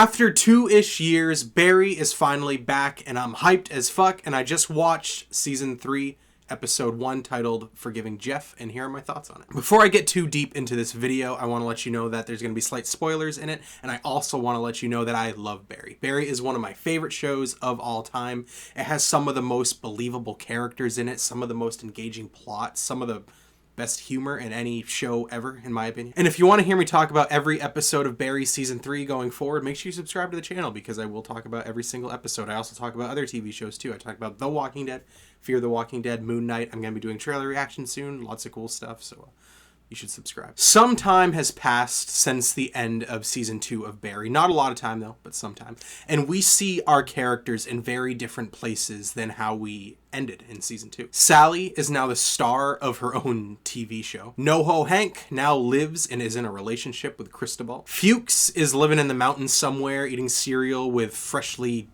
After 2-ish years, Barry is finally back, and I'm hyped as fuck, and I just watched Season 3, Episode 1, titled Forgiving Jeff, and here are my thoughts on it. Before I get too deep into this video, I want to let you know that there's going to be slight spoilers in it, and I also want to let you know that I love Barry. Barry is one of my favorite shows of all time. It has some of the most believable characters in it, some of the most engaging plots, some of the best humor in any show ever, in my opinion. And if you want to hear me talk about every episode of Barry Season 3 going forward, make sure you subscribe to the channel, because I will talk about every single episode. I also talk about other TV shows too. I talk about The Walking Dead, Fear the Walking Dead, Moon Knight. I'm going to be doing trailer reaction soon. Lots of cool stuff, so you should subscribe. Some time has passed since the end of Season 2 of Barry. Not a lot of time, though, but some time. And we see our characters in very different places than how we ended in Season 2. Sally is now the star of her own TV show. NoHo Hank now lives and is in a relationship with Cristobal. Fuchs is living in the mountains somewhere, eating cereal with freshly,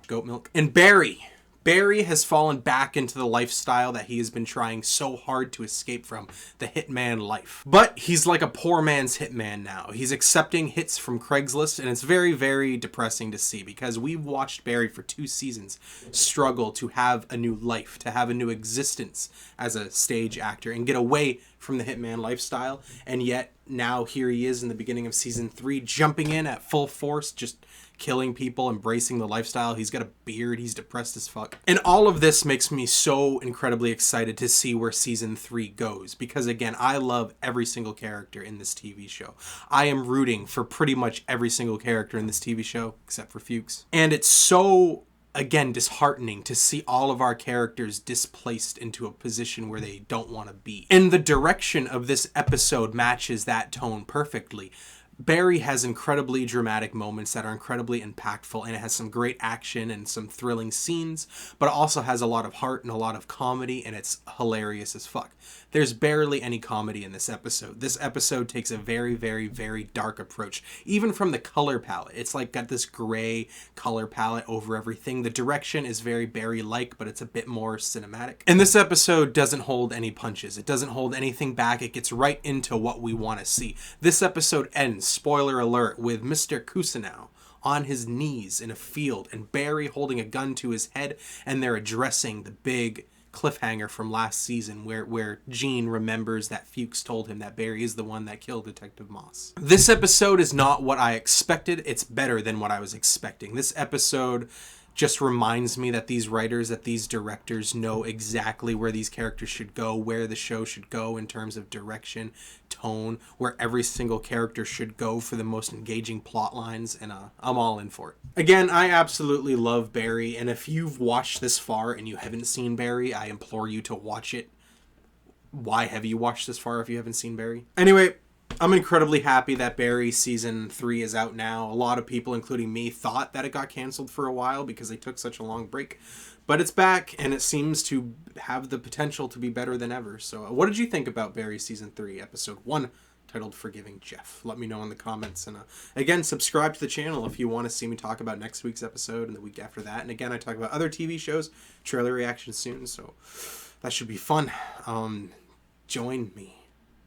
goat milk. And Barry has fallen back into the lifestyle that he has been trying so hard to escape from, the hitman life. But he's like a poor man's hitman now. He's accepting hits from Craigslist, and it's very, very depressing to see, because we've watched Barry for 2 seasons struggle to have a new life, to have a new existence as a stage actor, and get away from the hitman lifestyle. And yet now here he is in the beginning of Season 3, jumping in at full force, just killing people, embracing the lifestyle. He's got a beard. He's depressed as fuck. And all of this makes me so incredibly excited to see where Season 3 goes, because again, I love every single character in this TV show. I am rooting for pretty much every single character in this TV show, except for Fuchs. And it's so, again, disheartening to see all of our characters displaced into a position where they don't want to be. And the direction of this episode matches that tone perfectly. Barry has incredibly dramatic moments that are incredibly impactful, and it has some great action and some thrilling scenes, but it also has a lot of heart and a lot of comedy, and it's hilarious as fuck. There's barely any comedy in this episode. This episode takes a very, very, very dark approach, even from the color palette. It's like got this gray color palette over everything. The direction is very Barry-like, but it's a bit more cinematic. And this episode doesn't hold any punches. It doesn't hold anything back. It gets right into what we want to see. This episode ends, spoiler alert, with Mr. Kusanov on his knees in a field and Barry holding a gun to his head, and they're addressing the big cliffhanger from last season where Gene remembers that Fuchs told him that Barry is the one that killed Detective Moss. This episode is not what I expected. It's better than what I was expecting. This episode just reminds me that these writers, that these directors know exactly where these characters should go, where the show should go in terms of direction, tone, where every single character should go for the most engaging plot lines, and I'm all in for it. Again, I absolutely love Barry, and if you've watched this far and you haven't seen Barry, I implore you to watch it. Why have you watched this far if you haven't seen Barry? Anyway, I'm incredibly happy that Barry Season 3 is out now. A lot of people, including me, thought that it got canceled for a while because they took such a long break. But it's back, and it seems to have the potential to be better than ever. So what did you think about Barry Season 3, Episode 1, titled Forgiving Jeff? Let me know in the comments. And again, subscribe to the channel if you want to see me talk about next week's episode and the week after that. And again, I talk about other TV shows, trailer reactions soon, so that should be fun. Join me.